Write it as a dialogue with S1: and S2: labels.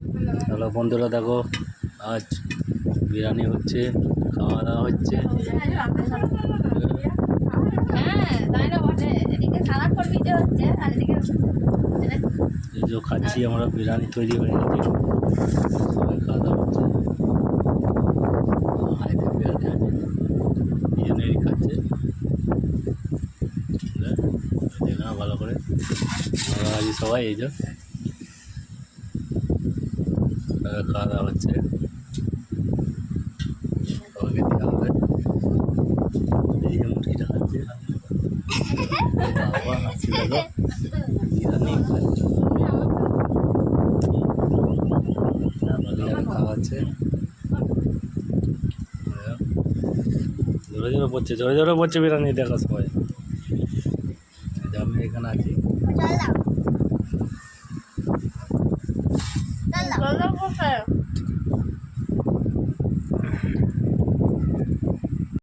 S1: Hello বন্ধুরা, দেখো আজ বিরিয়ানি হচ্ছে, খাওয়া দাওয়া হচ্ছে। এই যে খাচ্ছি আমরা, বিরিয়ানি তৈরি হয়ে গেছে, সবাই খাওয়া দাওয়া হচ্ছে। হাইতে বিরিয়ানি আছে, বিরিয়ানি খাচ্ছে, দেখে না ভালো করে। আমরা আজ সবাই এই যে খাওয়া দাওয়া হচ্ছে, সবাইকে দেওয়া হবে। এই যে মুরগিটা খাচ্ছে, বাবা হাসি দেখো, বিরিয়ানি খাচ্ছে, খাওয়া হচ্ছে। জোরে জোরে পড়ছে, জোরে জোরে পড়ছে বিরিয়ানি, দেখো সবাই। আমি এখানে আছি।